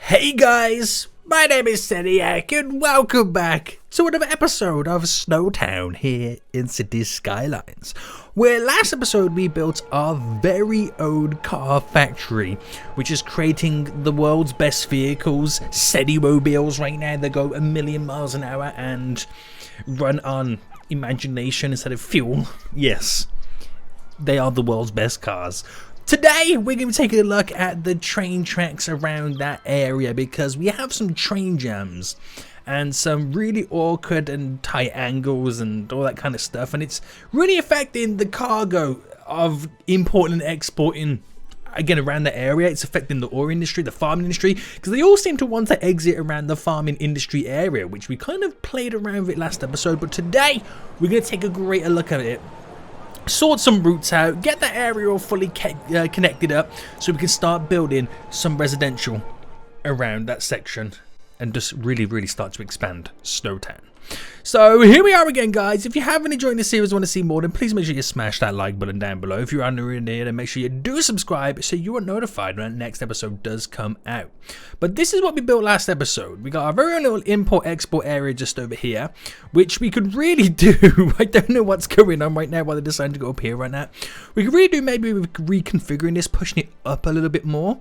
Hey guys, my name is Seniac and welcome back to another episode of SnowTown here in City Skylines, where last episode we built our very own car factory, which is creating the world's best vehicles, Sedi-mobiles right now that go 1,000,000 miles an hour and run on imagination instead of fuel. Yes, they are the world's best cars. Today, we're going to be taking a look at the train tracks around that area because we have some train jams and some really awkward and tight angles and all that kind of stuff, and it's really affecting the cargo of importing and exporting again around the area. It's affecting the ore industry, the farming industry, because they all seem to want to exit around the farming industry area, which we kind of played around with last episode, but today we're going to take a greater look at it. Sort some routes out, get the area all fully connected up so we can start building some residential around that section and just really start to expand SnowTown. So here we are again, guys. If you haven't enjoyed this series and want to see more, then please make sure you smash that like button down below. If you're new in here, then make sure you do subscribe so you are notified when the next episode does come out. But this is what we built last episode. We got our very own little import-export area just over here, which we could really do. I don't know what's going on right now while they decided to go up here right now. We could really do maybe with reconfiguring this, pushing it up a little bit more.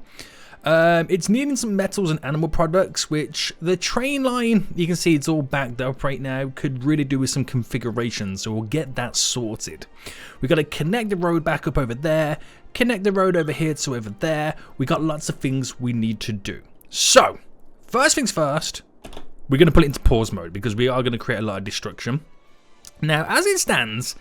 It's needing some metals and animal products, which the train line, you can see it's all backed up right now, could really do with some configuration, so we'll get that sorted. We've got to connect the road back up over there, connect the road over here to over there. We got lots of things we need to do. So, first things first, we're going to put it into pause mode because we are going to create a lot of destruction. Now, as it stands,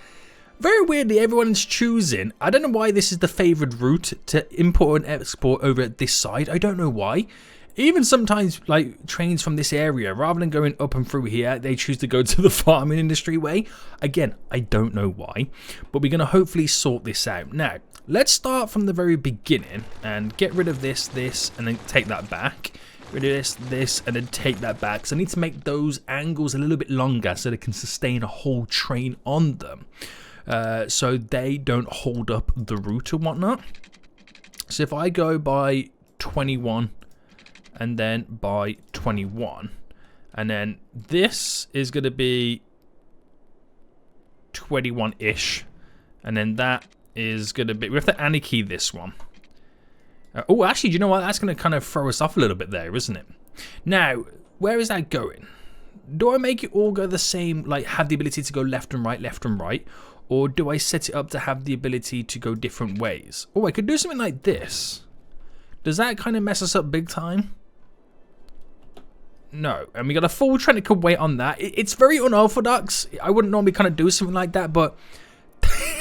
very weirdly, everyone's choosing, I don't know why this is the favoured route to import and export over at this side. I don't know why. Even sometimes, like, trains from this area, rather than going up and through here, they choose to go to the farming industry way. Again, I don't know why, but we're going to hopefully sort this out. Now, let's start from the very beginning and get rid of this, and then take that back. Rid of this, and then take that back. So I need to make those angles a little bit longer so they can sustain a whole train on them. So they don't hold up the route and whatnot. So if I go by 21 and then by 21, and then this is going to be 21-ish, and then that is going to be, we have to Anarchy this one. Oh, actually, do you know what? That's going to kind of throw us off a little bit there, isn't it? Now, where is that going? Do I make it all go the same, like have the ability to go left and right, or do I set it up to have the ability to go different ways? Oh, I could do something like this. Does that kind of mess us up big time? No, and we got a full train that could wait on that. It's very unorthodox. I wouldn't normally kind of do something like that, but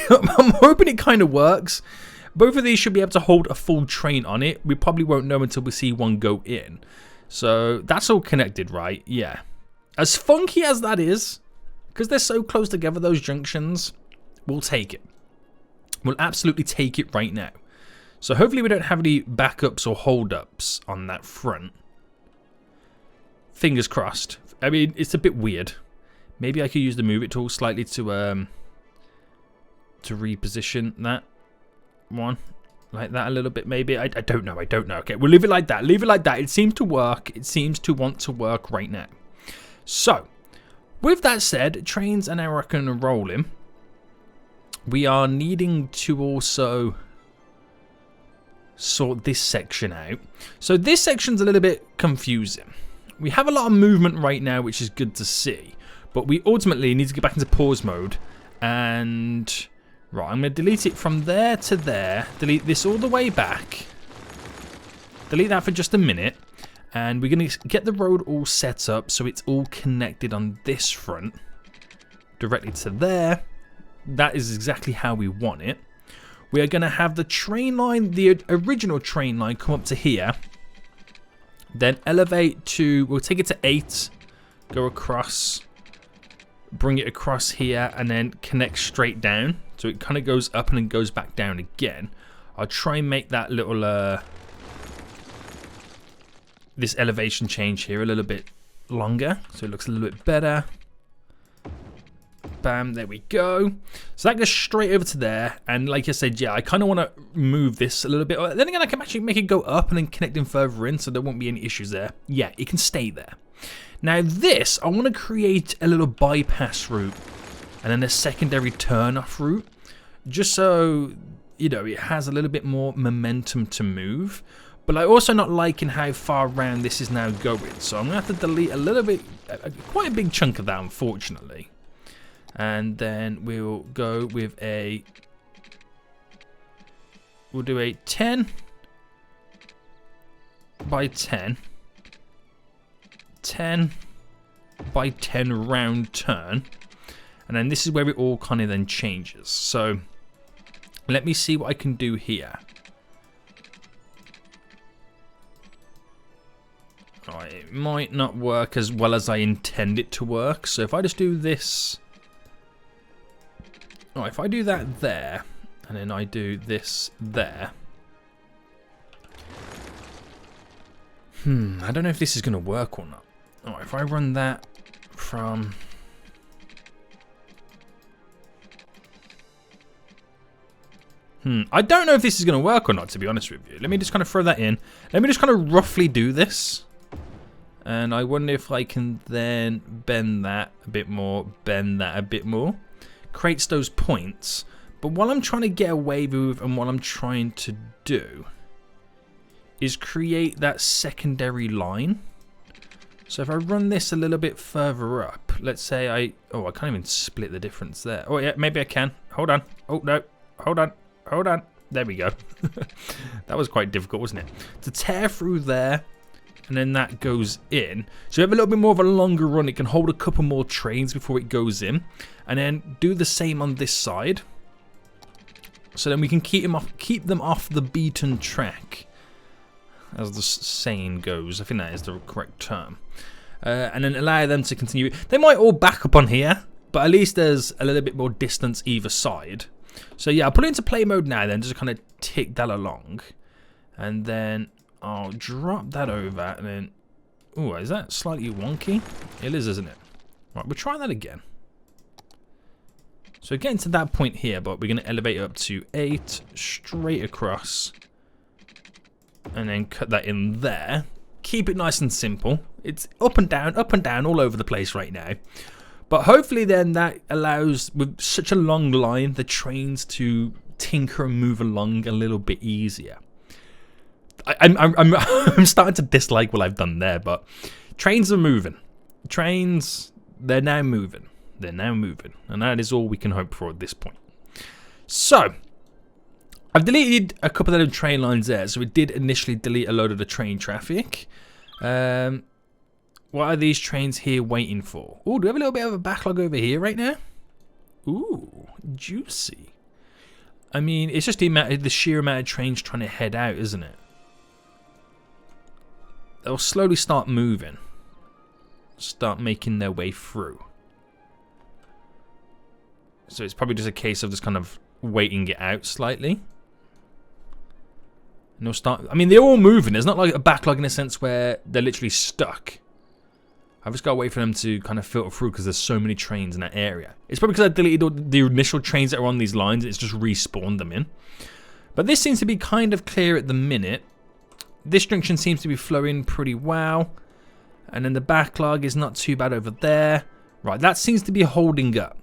I'm hoping it kind of works. Both of these should be able to hold a full train on it. We probably won't know until we see one go in. So that's all connected, right? Yeah. As funky as that is, because they're so close together, those junctions, we'll take it. We'll absolutely take it right now. So hopefully we don't have any backups or holdups on that front. Fingers crossed. I mean, it's a bit weird. Maybe I could use the move it tool slightly to reposition that one. Like that a little bit, maybe. I don't know. Okay, we'll leave it like that. Leave it like that. It seems to work. It seems to want to work right now. So, with that said, trains are now rocking and rolling. We are needing to also sort this section out. So this section's a little bit confusing. We have a lot of movement right now, which is good to see. But we ultimately need to get back into pause mode. And, right, I'm going to delete it from there to there. Delete this all the way back. Delete that for just a minute. And we're going to get the road all set up so it's all connected on this front. Directly to there. That is exactly how we want it. We are going to have the train line, the original train line, come up to here. Then elevate to, we'll take it to 8. Go across. Bring it across here and then connect straight down. So it kind of goes up and then goes back down again. I'll try and make that little... this elevation change here a little bit longer, so it looks a little bit better. Bam, there we go. So that goes straight over to there. And like I said, yeah, I kind of want to move this a little bit. Then again, I can actually make it go up and then connect in further in, so there won't be any issues there. Yeah, it can stay there. Now this, I want to create a little bypass route and then a secondary turn-off route, just so, you know, it has a little bit more momentum to move. But I'm also not liking how far around this is now going, so I'm going to have to delete a little bit, quite a big chunk of that, unfortunately. And then we'll go with we'll do a 10 by 10, 10 by 10 round turn. And then this is where it all kind of then changes. So let me see what I can do here. Alright, it might not work as well as I intend it to work. So if I just do this, oh, if I do that there, and then I do this there. I don't know if this is going to work or not. Alright, if I run that from... I don't know if this is going to work or not, to be honest with you. Let me just kind of throw that in. Let me just kind of roughly do this. And I wonder if I can then bend that a bit more, bend that a bit more. Creates those points. But what I'm trying to get away with and what I'm trying to do is create that secondary line. So if I run this a little bit further up, let's say I can't even split the difference there. Oh yeah, maybe I can. Hold on. Oh no, hold on. Hold on. There we go. That was quite difficult, wasn't it? To tear through there, and then that goes in. So you have a little bit more of a longer run. It can hold a couple more trains before it goes in. And then do the same on this side. So then we can keep them off the beaten track, as the saying goes. I think that is the correct term. And then allow them to continue. They might all back up on here, but at least there's a little bit more distance either side. So yeah, I'll put it into play mode now then, just kind of tick that along. And then I'll drop that over and then... Oh, is that slightly wonky? It is, isn't it? Right, we'll try that again. So getting to that point here, but we're going to elevate it up to 8, straight across. And then cut that in there. Keep it nice and simple. It's up and down all over the place right now. But hopefully then that allows, with such a long line, the trains to tinker and move along a little bit easier. I'm starting to dislike what I've done there, but trains are moving. Trains, they're now moving. They're now moving. And that is all we can hope for at this point. So, I've deleted a couple of the train lines there. So we did initially delete a load of the train traffic. What are these trains here waiting for? Oh, do we have a little bit of a backlog over here right now? Ooh, juicy. I mean, it's just the sheer amount of trains trying to head out, isn't it? They'll slowly start moving. Start making their way through. So it's probably just a case of just kind of waiting it out slightly. And they'll start... I mean, they're all moving. There's not like a backlog in a sense where they're literally stuck. I've just got to wait for them to kind of filter through because there's so many trains in that area. It's probably because I deleted all the initial trains that are on these lines. It's just respawned them in. But this seems to be kind of clear at the minute. This junction seems to be flowing pretty well. And then the backlog is not too bad over there. Right, that seems to be holding up.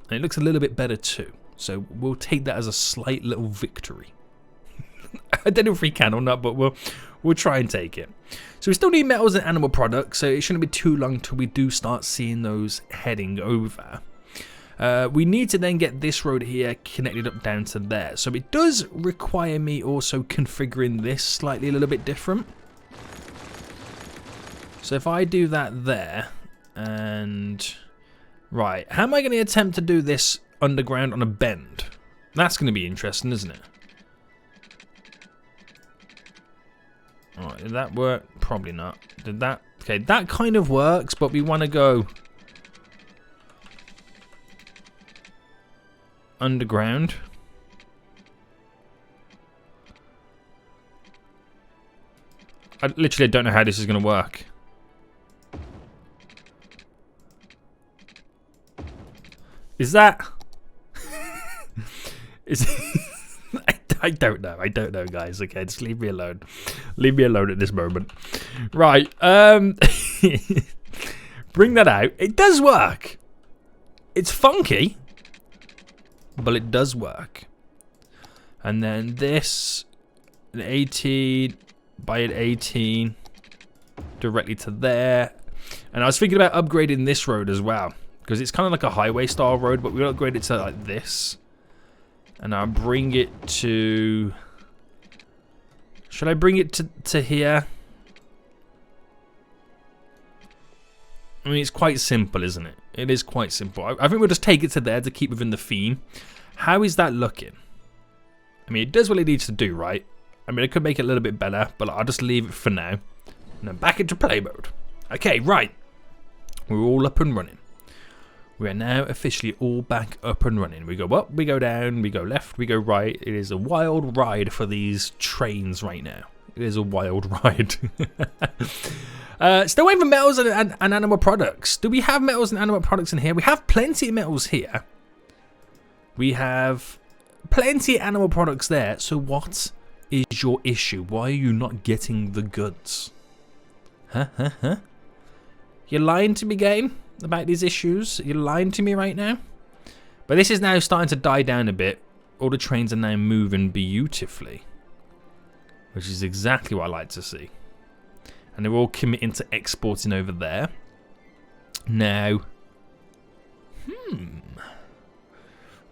And it looks a little bit better too. So we'll take that as a slight little victory. I don't know if we can or not, but we'll try and take it. So we still need metals and animal products, so it shouldn't be too long till we do start seeing those heading over. We need to then get this road here connected up down to there. So it does require me also configuring this slightly a little bit different. So if I do that there, and... Right, how am I going to attempt to do this underground on a bend? That's going to be interesting, isn't it? Alright, did that work? Probably not. Did that? Okay, that kind of works, but we want to go underground. I literally don't know how this is going to work. Is that... Is... I don't know. I don't know, guys. Okay, just leave me alone. Leave me alone at this moment. Right. Bring that out. It does work. It's funky, but it does work. And then this, an 18 by an 18, directly to there. And I was thinking about upgrading this road as well, because it's kind of like a highway style road, but we'll upgrade it to like this. And I'll bring it to... Should I bring it to here? I mean, it's quite simple, isn't it? It is quite simple. I think we'll just take it to there to keep within the theme. How is that looking? I mean, it does what it needs to do, right? I mean, I could make it a little bit better, but I'll just leave it for now. And then back into play mode. Okay, right. We're all up and running. We are now officially all back up and running. We go up, we go down, we go left, we go right. It is a wild ride for these trains right now. It is a wild ride. Still waiting for metals and animal products. Do we have metals and animal products in here? We have plenty of metals here. We have plenty of animal products there. So what is your issue? Why are you not getting the goods? Huh? You're lying to me, game, about these issues? You're lying to me right now? But this is now starting to die down a bit. All the trains are now moving beautifully, which is exactly what I like to see. And they're all committing to exporting over there. Now,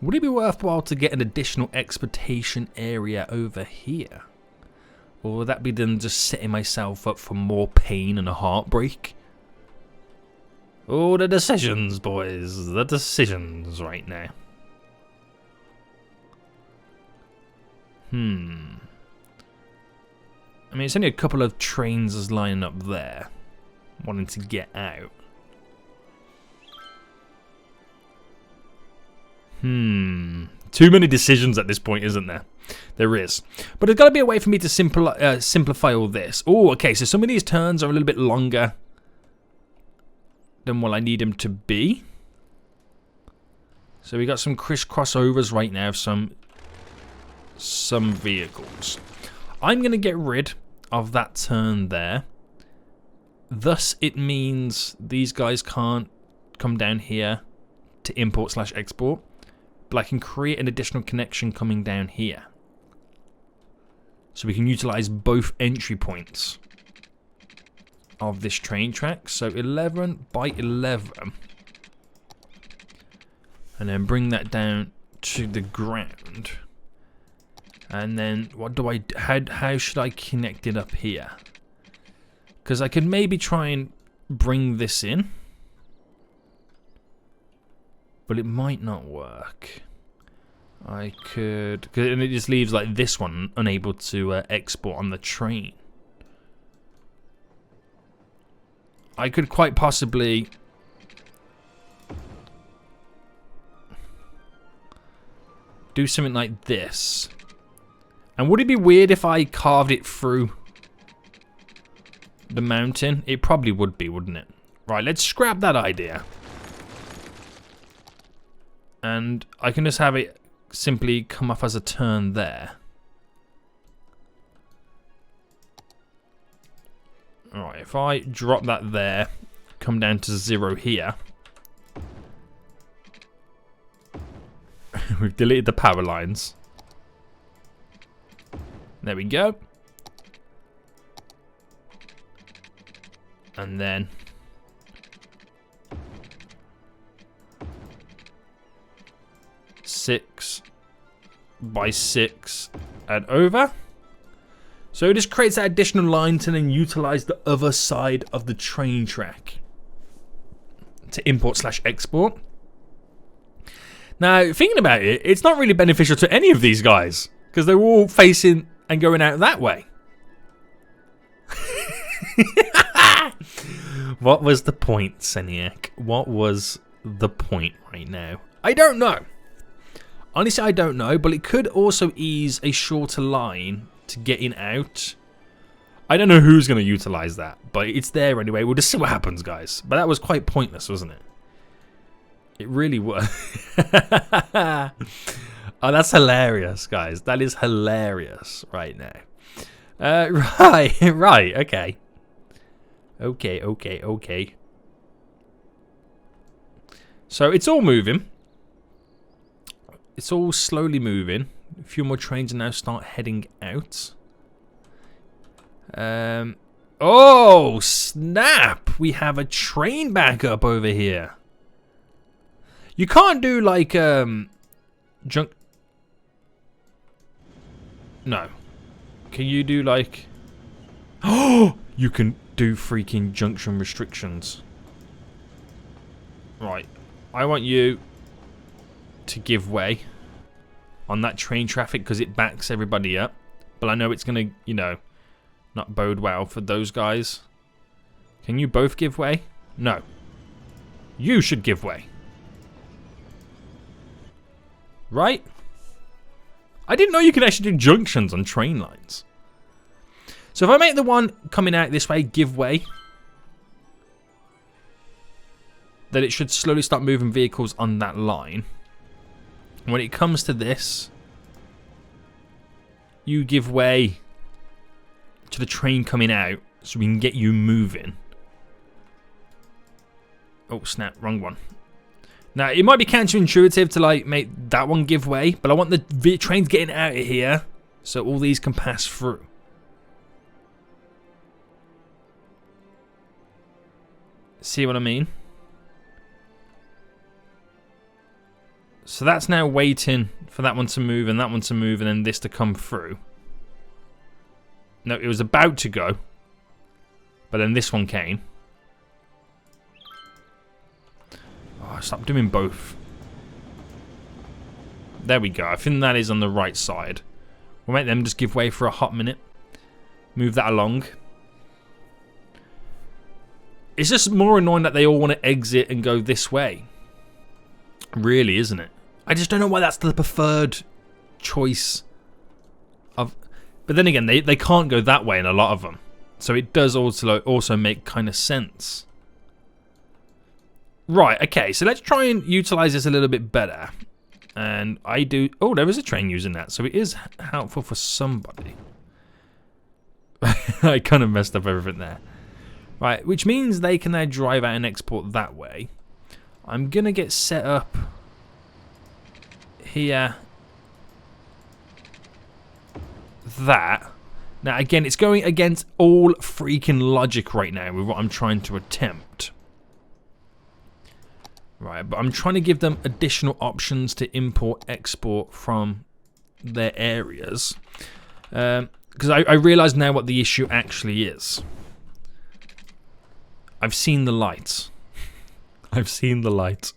would it be worthwhile to get an additional exportation area over here? Or would that be then just setting myself up for more pain and a heartbreak? Oh, the decisions, boys. The decisions right now. I mean, it's only a couple of trains lining up there, wanting to get out. Too many decisions at this point, isn't there? There is. But there's got to be a way for me to simplify all this. Oh, okay, so some of these turns are a little bit longer than what I need them to be. So we got some crossovers right now of some vehicles. I'm going to get rid of that turn there. Thus, it means these guys can't come down here to import/export. But I can create an additional connection coming down here. So we can utilize both entry points of this train track. So 11 by 11. And then bring that down to the ground. And then what do I... How should I connect it up here? Because I could maybe try and bring this in. But it might not work. I could... And it just leaves like this one unable to export on the train. I could quite possibly... do something like this. And would it be weird if I carved it through the mountain? It probably would be, wouldn't it? Right, let's scrap that idea. And I can just have it simply come off as a turn there. Alright, if I drop that there, come down to 0 here. We've deleted the power lines. There we go. And then... 6 by 6 and over. So it just creates that additional line to then utilize the other side of the train track to import/export. Now, thinking about it, it's not really beneficial to any of these guys because they're all facing and going out that way. What was the point, Seniac? What was the point right now? I don't know. Honestly, I don't know, but it could also ease a shorter line to getting out. I don't know who's going to utilize that, but it's there anyway. We'll just see what happens, guys. But that was quite pointless, wasn't it? It really would. Oh, that's hilarious, guys. That is hilarious right now. Right, right, okay. Okay. So it's all moving. It's all slowly moving. A few more trains now start heading out. Oh, snap! We have a train backup over here. You can't do like junk. No. Can you do like? Oh, you can do freaking junction restrictions. Right. I want you to give way on that train traffic because it backs everybody up. But I know it's gonna, you know, not bode well for those guys. Can you both give way? No. You should give way. Right? I didn't know you could actually do junctions on train lines. So if I make the one coming out this way give way, then it should slowly start moving vehicles on that line. When it comes to this, you give way to the train coming out so we can get you moving. Oh snap, wrong one. Now it might be counterintuitive to like make that one give way, but I want the trains getting out of here so all these can pass through. See what I mean? So that's now waiting for that one to move and that one to move and then this to come through. No, it was about to go, but then this one came. Oh, stop doing both. There we go. I think that is on the right side. We'll make them just give way for a hot minute. Move that along. It's just more annoying that they all want to exit and go this way. Really, isn't it? I just don't know why that's the preferred choice of... But then again, they can't go that way in a lot of them. So it does also make kind of sense. Right, okay, so let's try and utilize this a little bit better. And I do... Oh, there is a train using that, so it is helpful for somebody. I kind of messed up everything there. Right, which means they can now drive out and export that way. I'm going to get set up here. That. Now, again, it's going against all freaking logic right now with what I'm trying to attempt. Right, but I'm trying to give them additional options to import, export from their areas. Because I realise now what the issue actually is. I've seen the lights. I've seen the light.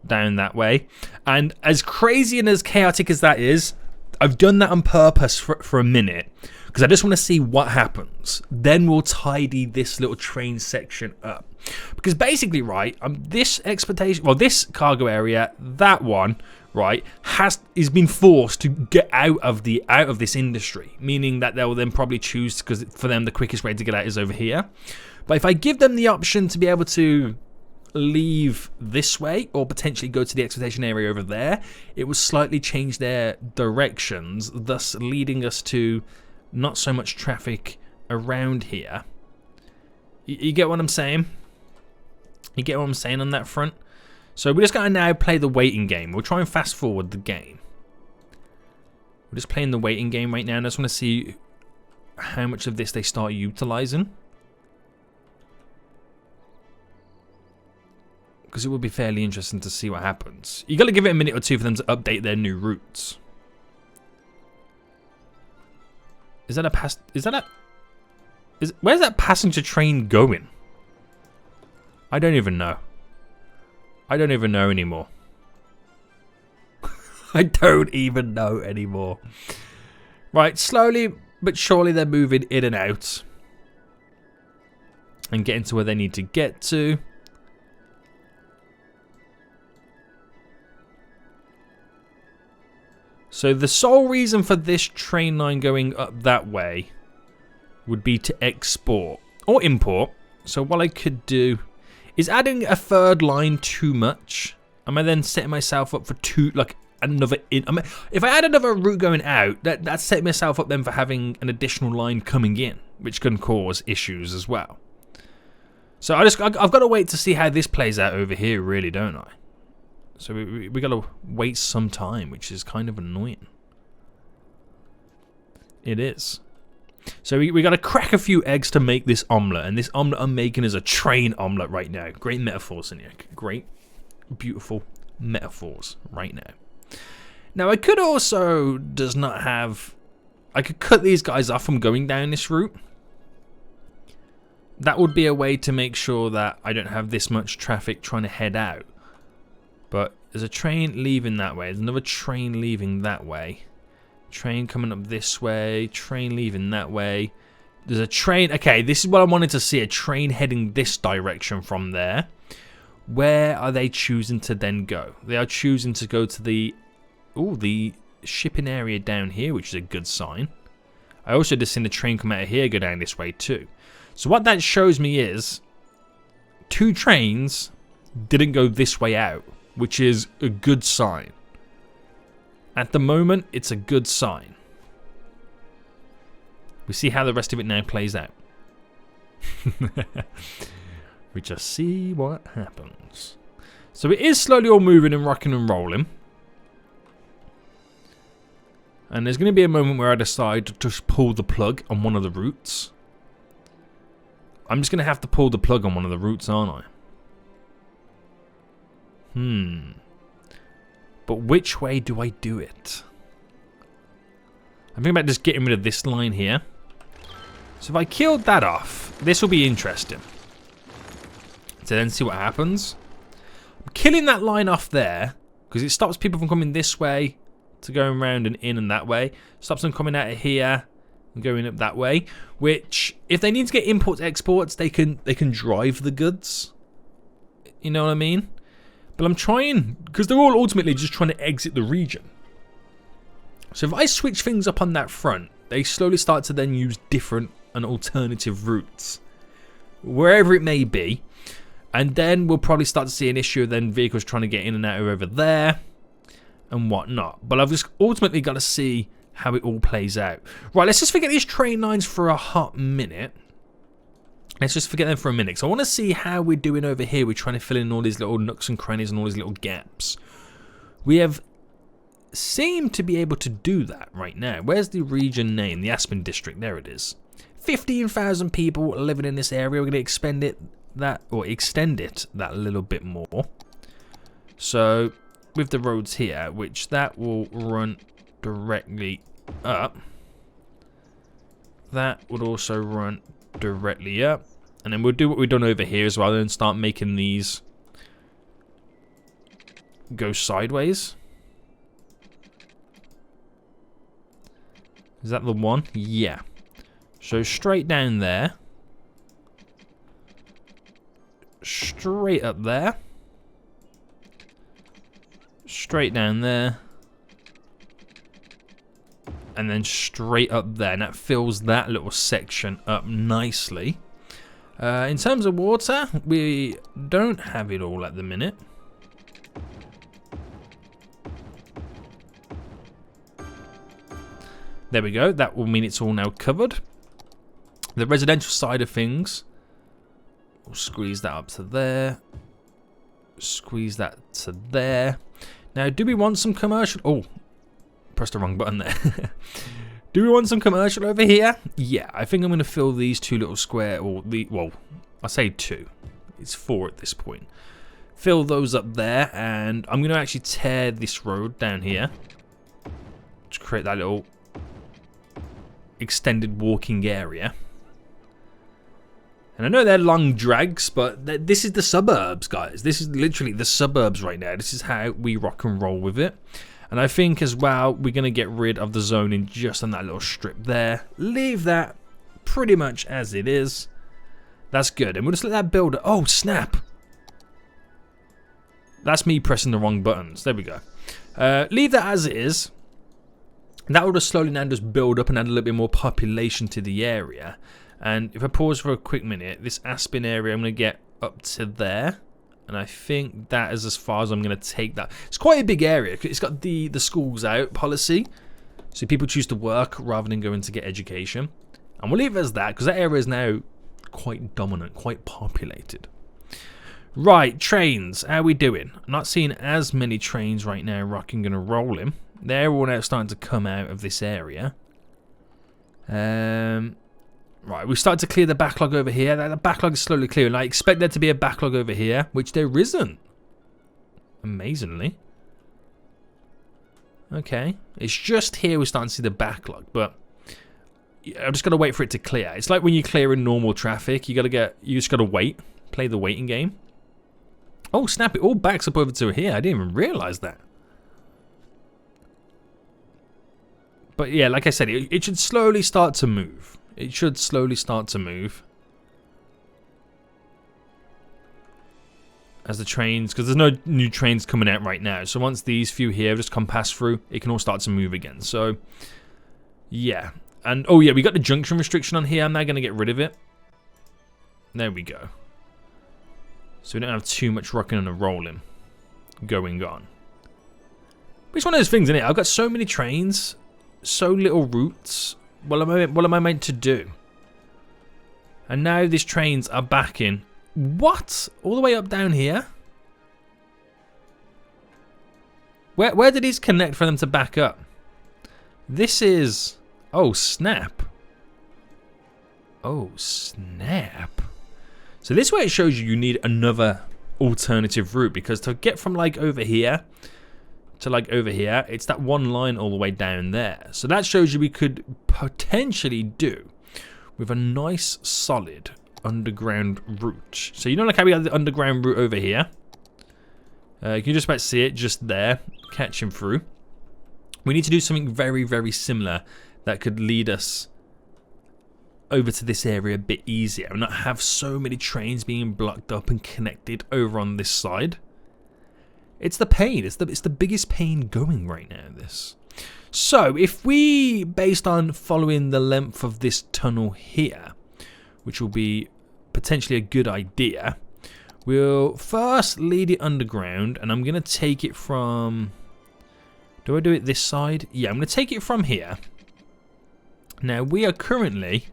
Down that way. And as crazy and as chaotic as that is, I've done that on purpose for a minute. Because I just want to see what happens. Then we'll tidy this little train section up. Because basically, right, this expectation, well, this cargo area, that one, right, is been forced to get out of this industry, meaning that they'll then probably choose, because for them the quickest way to get out is over here. But if I give them the option to be able to leave this way or potentially go to the exploitation area over there, it will slightly change their directions, thus leading us to not so much traffic around here. You get what I'm saying? You get what I'm saying on that front? So we're just going to now play the waiting game. We'll try and fast forward the game. We're just playing the waiting game right now, and I just want to see how much of this they start utilizing. Because it would be fairly interesting to see what happens. You got to give it a minute or two for them to update their new routes. Is that a where's that passenger train going? I don't even know. I don't even know anymore. I don't even know anymore. Right, slowly but surely they're moving in and out. And getting to where they need to get to. So the sole reason for this train line going up that way would be to export or import. So what I could do is adding a third line too much. Am I then setting myself up for another in? If I add another route going out, that's setting myself up then for having an additional line coming in, which can cause issues as well. So I've got to wait to see how this plays out over here, really, don't I? So we got to wait some time, which is kind of annoying. It is. So we got to crack a few eggs to make this omelette, and this omelette I'm making is a train omelette right now. Great metaphors in here. Great, beautiful metaphors right now. Now I could also I could cut these guys off from going down this route. That would be a way to make sure that I don't have this much traffic trying to head out. But there's a train leaving that way. There's another train leaving that way. Train coming up this way. Train leaving that way. There's a train. Okay, this is what I wanted to see. A train heading this direction from there. Where are they choosing to then go? They are choosing to go to the shipping area down here, which is a good sign. I also just seen the train come out of here, go down this way too. So what that shows me is 2 trains didn't go this way out, which is a good sign. At the moment, it's a good sign. We see how the rest of it now plays out. We just see what happens. So it is slowly all moving and rocking and rolling. And there's going to be a moment where I decide to just pull the plug on one of the routes. I'm just going to have to pull the plug on one of the routes, aren't I? But which way do I do it? I'm thinking about just getting rid of this line here. So if I killed that off, this will be interesting. To then see what happens. I'm killing that line off there because it stops people from coming this way to going around and in and that way. Stops them coming out of here and going up that way. Which, if they need to get imports, exports, they can drive the goods. You know what I mean? But I'm trying, because they're all ultimately just trying to exit the region. So if I switch things up on that front, they slowly start to then use different and alternative routes. Wherever it may be. And then we'll probably start to see an issue of then vehicles trying to get in and out of over there. And whatnot. But I've just ultimately got to see how it all plays out. Right, let's just forget these train lines for a hot minute. Let's just forget them for a minute. So I want to see how we're doing over here. We're trying to fill in all these little nooks and crannies and all these little gaps. We have seemed to be able to do that right now. Where's the region name? The Aspen District. There it is. 15,000 people living in this area. We're going to extend it that little bit more. So with the roads here, which that will run directly up. That would also run directly up. And then we'll do what we've done over here as well and start making these go sideways. Is that the one? Yeah. So straight down there. Straight up there. Straight down there. And then straight up there. And that fills that little section up nicely. In terms of water, we don't have it all at the minute. There we go. That will mean it's all now covered. The residential side of things, we'll squeeze that up to there. Squeeze that to there. Now, do we want some commercial? Oh, pressed the wrong button there. Do we want some commercial over here? Yeah, I think I'm going to fill these two little square, well, I say two. It's 4 at this point. Fill those up there, and I'm going to actually tear this road down here to create that little extended walking area. And I know they're long drags, but this is the suburbs, guys. This is literally the suburbs right now. This is how we rock and roll with it. And I think as well, we're going to get rid of the zoning just on that little strip there. Leave that pretty much as it is. That's good. And we'll just let that build. Oh, snap. That's me pressing the wrong buttons. There we go. Leave that as it is. That will just slowly now just build up and add a little bit more population to the area. And if I pause for a quick minute, this Aspen area, I'm going to get up to there. And I think that is as far as I'm going to take that. It's quite a big area. It's got the schools out policy. So people choose to work rather than going to get education. And we'll leave it as that because that area is now quite dominant, quite populated. Right, trains. How are we doing? I'm not seeing as many trains right now rocking and rolling. They're all now starting to come out of this area. Right, we started to clear the backlog over here. The backlog is slowly clearing. I expect there to be a backlog over here, which there isn't. Amazingly. Okay. It's just here we're starting to see the backlog, but I'm just gonna wait for it to clear. It's like when you clear in normal traffic, you just gotta wait. Play the waiting game. Oh snap, it all backs up over to here. I didn't even realise that. But yeah, like I said, it should slowly start to move. It should slowly start to move. As the trains, because there's no new trains coming out right now. So once these few here just come pass through, it can all start to move again. So, yeah. And, oh yeah, we got the junction restriction on here. I'm now going to get rid of it. There we go. So we don't have too much rocking and rolling going on. But it's one of those things, isn't it? I've got so many trains, so little routes. What am I meant to do? And now these trains are back in. What? All the way up down here? Where did these connect for them to back up? This is... Oh, snap. Oh, snap. So this way it shows you need another alternative route. Because to get from like over here to like over here, it's that one line all the way down there. So that shows you we could potentially do with a nice solid underground route. So you know like how we got the underground route over here? You can just about see it just there, catching through. We need to do something very, very similar that could lead us over to this area a bit easier and not have so many trains being blocked up and connected over on this side. It's the pain. It's the biggest pain going right now, this. So, if we, based on following the length of this tunnel here, which will be potentially a good idea, we'll first lead it underground, and I'm going to take it from... Do I do it this side? Yeah, I'm going to take it from here. Now, we are currently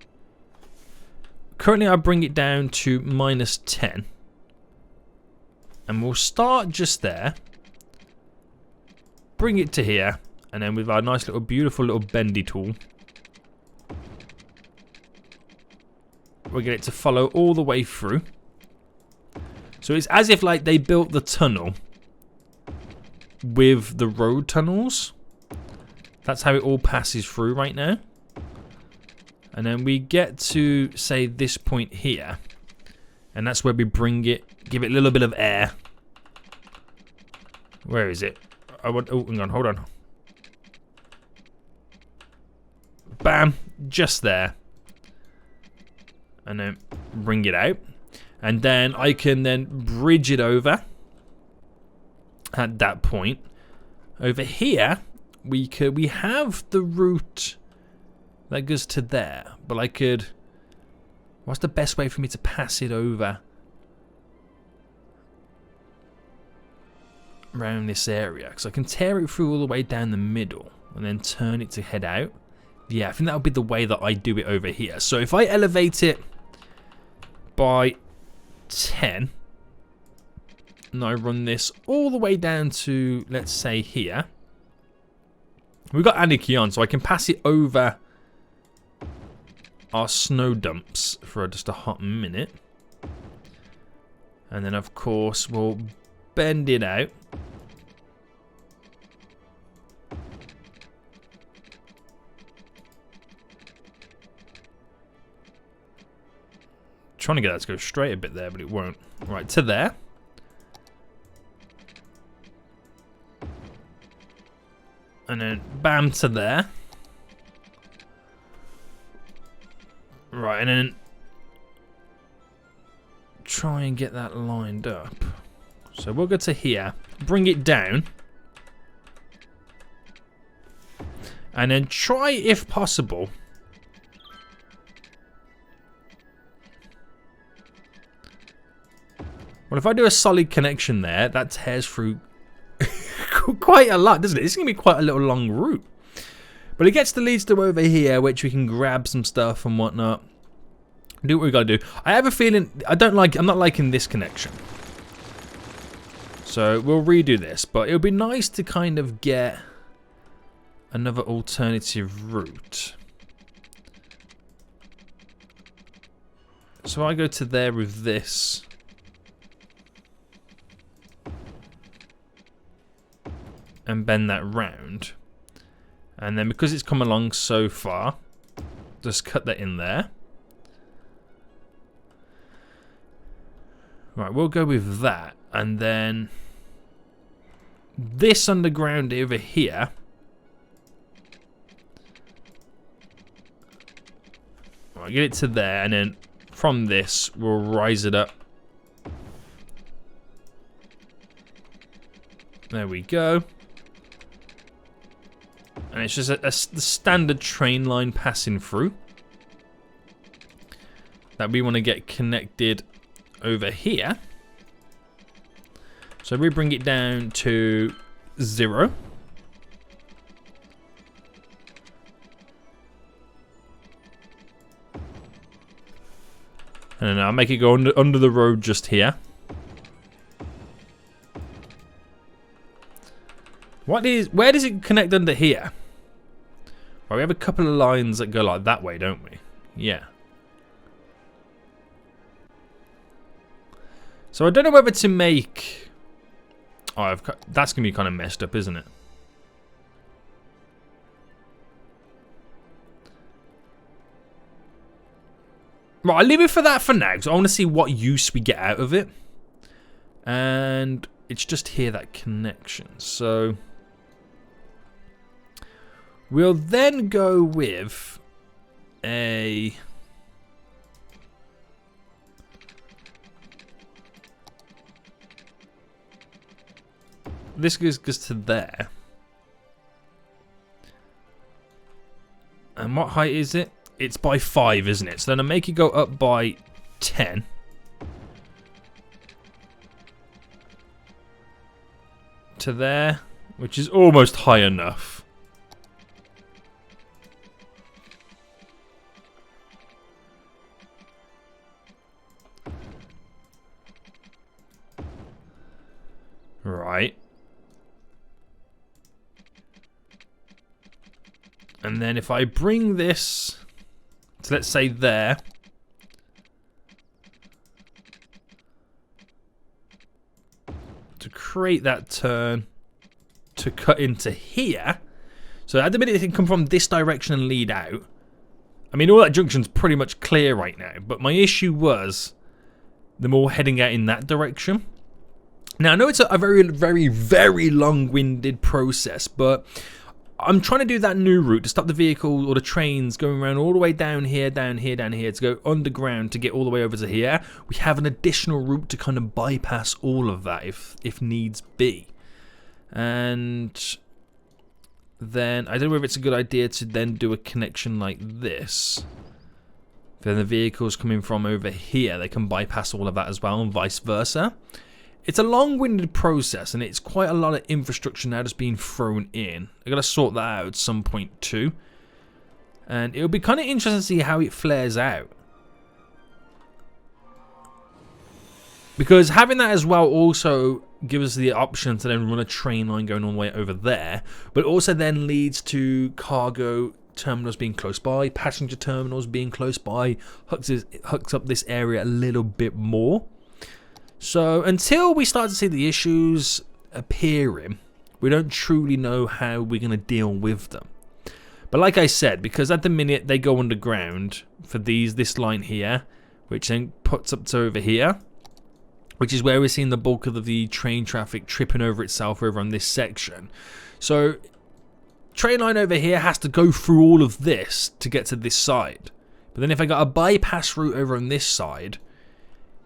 I bring it down to -10. And we'll start just there. Bring it to here. And then with our nice little, beautiful little bendy tool, we'll get it to follow all the way through. So it's as if like they built the tunnel with the road tunnels. That's how it all passes through right now. And then we get to, say, this point here. And that's where we bring it, give it a little bit of air. Where is it? Oh, hang on, hold on. Bam, just there. And then bring it out. And then I can then bridge it over at that point. Over here, we have the route that goes to there. But I could... What's the best way for me to pass it over around this area? Because I can tear it through all the way down the middle and then turn it to head out. Yeah, I think that would be the way that I do it over here. So if I elevate it by 10 and I run this all the way down to, let's say, here. We've got Anarchy on, so I can pass it over our snow dumps for just a hot minute. And then, of course, we'll bend it out. Trying to get that to go straight a bit there, but it won't. Right, to there. And then bam to there. Right, and then try and get that lined up. So we'll go to here, bring it down. And then try, if possible, well, if I do a solid connection there, that tears through quite a lot, doesn't it? It's going to be quite a little long route. But it gets the leads to over here, which we can grab some stuff and whatnot. Do what we got to do. I have a feeling, I'm not liking this connection. So we'll redo this, but it would be nice to kind of get another alternative route. So I go to there with this. And bend that round. And then because it's come along so far, just cut that in there. Right, we'll go with that. And then this underground over here. Right, get it to there, and then from this, we'll rise it up. There we go. And it's just the standard train line passing through that we want to get connected over here. So we bring it down to 0. And then I'll make it go under the road just here. Where does it connect under here? Right, we have a couple of lines that go like that way, don't we? Yeah. So I don't know whether to make... Oh, that's going to be kind of messed up, isn't it? Right, I'll leave it for that for now, because I want to see what use we get out of it. And it's just here, that connection. So we'll then go with a... This goes to there. And what height is it? It's by 5, isn't it? So then I make it go up by 10. To there, which is almost high enough. Right. And then if I bring this to, let's say, there. To create that turn to cut into here. So at the minute it can come from this direction and lead out. I mean, all that junction's pretty much clear right now. But my issue was them all heading out in that direction. Now, I know it's a very, very, very long-winded process, but I'm trying to do that new route to stop the vehicle or the trains going around all the way down here, down here, down here, to go underground to get all the way over to here. We have an additional route to kind of bypass all of that if needs be. And then I don't know if it's a good idea to then do a connection like this. Then the vehicles coming from over here, they can bypass all of that as well, and vice versa. It's a long-winded process, and it's quite a lot of infrastructure now just being thrown in. I've got to sort that out at some point too. And it'll be kind of interesting to see how it flares out. Because having that as well also gives us the option to then run a train line going all the way over there. But also then leads to cargo terminals being close by, passenger terminals being close by, hooks up this area a little bit more. So until we start to see the issues appearing, we don't truly know how we're going to deal with them. But like I said, because at the minute they go underground for this line here, which then puts up to over here, which is where we're seeing the bulk of the train traffic tripping over itself over on this section. So train line over here has to go through all of this to get to this side. But then if I got a bypass route over on this side,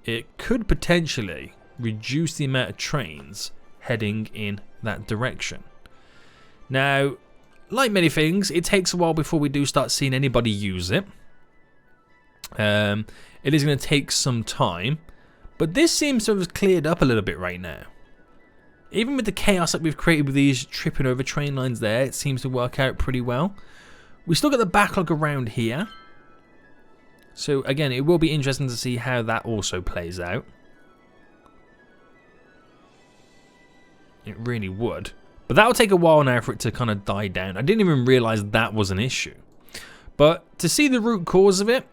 it could potentially reduce the amount of trains heading in that direction. Now, like many things, it takes a while before we do start seeing anybody use it. It is going to take some time, but this seems to have cleared up a little bit right now. Even with the chaos that we've created with these tripping over train lines there, it seems to work out pretty well. We still got the backlog around here. So again, it will be interesting to see how that also plays out. It really would. But that'll take a while now for it to kind of die down. I didn't even realise that was an issue. But to see the root cause of it,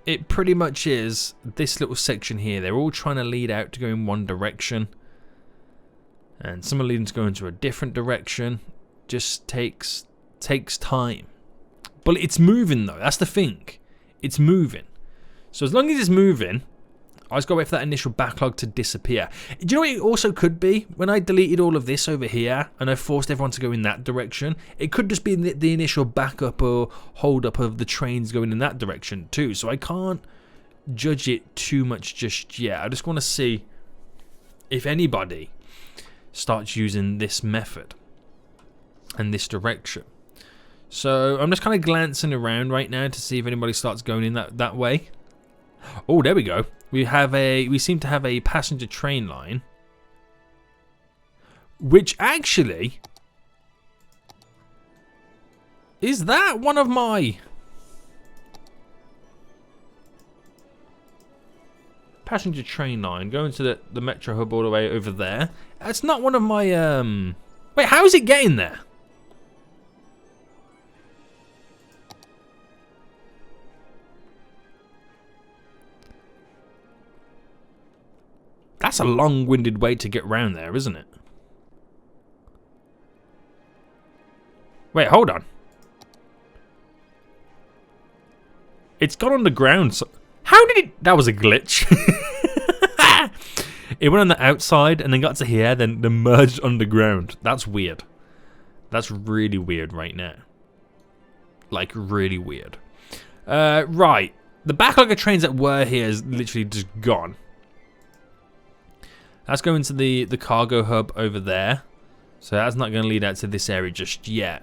it pretty much is this little section here. They're all trying to lead out to go in one direction. And some are leading to go into a different direction. Just takes time. But it's moving though, that's the thing. It's moving. So as long as it's moving, I just got to wait for that initial backlog to disappear. Do you know what it also could be? When I deleted all of this over here and I forced everyone to go in that direction, it could just be the initial backup or hold up of the trains going in that direction too. So I can't judge it too much just yet. I just want to see if anybody starts using this method and this direction. So I'm just kind of glancing around right now to see if anybody starts going in that way. Oh, there we go. We seem to have a passenger train line, which actually is that one of my passenger train line going to the metro hub all the way over there. That's not one of my wait, how is it getting there? That's a long-winded way to get round there, isn't it? Wait, hold on. It's gone underground. So how did it... That was a glitch. It went on the outside and then got to here, then merged underground. That's weird. That's really weird right now. Like, really weird. Right. The backlog of trains that were here is literally just gone. That's going to the cargo hub over there. So that's not going to lead out to this area just yet.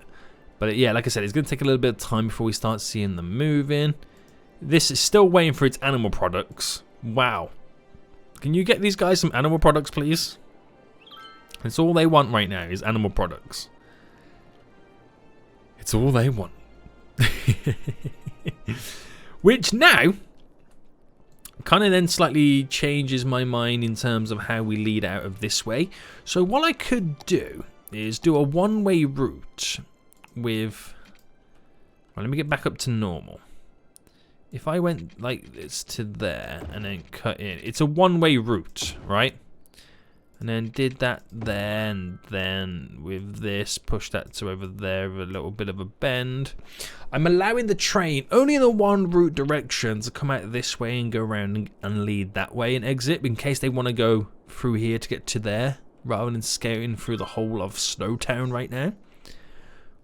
But yeah, like I said, it's going to take a little bit of time before we start seeing them moving. This is still waiting for its animal products. Wow. Can you get these guys some animal products, please? It's all they want right now is animal products. It's all they want. Which now kind of then slightly changes my mind in terms of how we lead out of this way. So what I could do is do a one-way route with... Well, let me get back up to normal. If I went like this to there and then cut in, it's a one-way route, right? And then did that there, and then with this, push that to over there with a little bit of a bend. I'm allowing the train only in the one route direction to come out this way and go around and lead that way and exit in case they want to go through here to get to there rather than scouting through the whole of SnowTown right now.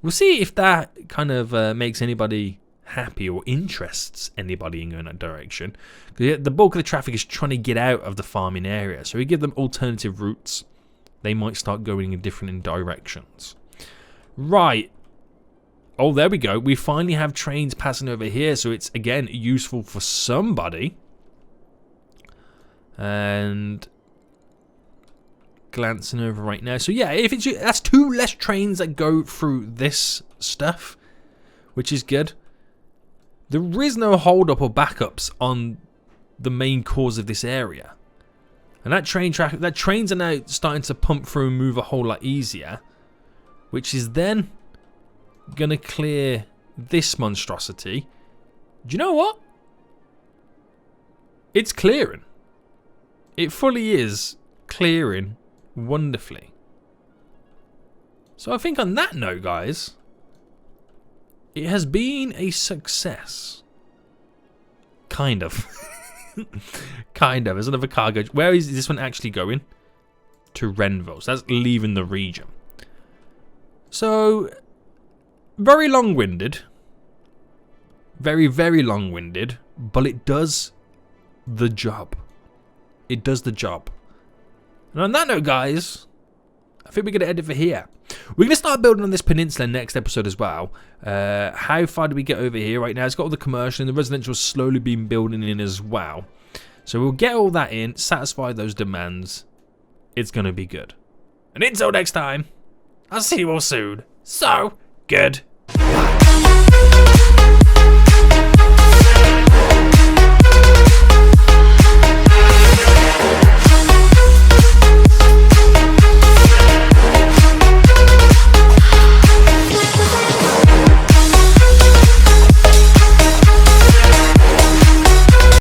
We'll see if that kind of makes anybody happy or interests anybody in going that direction. Because the bulk of the traffic is trying to get out of the farming area, so we give them alternative routes. They might start going in different directions. Right. Oh, there we go. We finally have trains passing over here, so it's again useful for somebody. And glancing over right now. So yeah, if it's that's 2 less trains that go through this stuff, which is good. There is no hold-up or backups on the main cause of this area. And that trains are now starting to pump through and move a whole lot easier. Which is then going to clear this monstrosity. Do you know what? It's clearing. It fully is clearing wonderfully. So I think on that note, guys, it has been a success. Kind of. Kind of. There's another cargo. Where is this one actually going? To Renville. So that's leaving the region. So, very long-winded. Very, very long-winded. But it does the job. It does the job. And on that note, guys, I think we're going to end it for here. We're going to start building on this peninsula next episode as well. How far do we get over here right now? It's got all the commercial and the residential slowly been building in as well. So we'll get all that in, satisfy those demands. It's going to be good. And until next time, I'll see you all soon. So, good.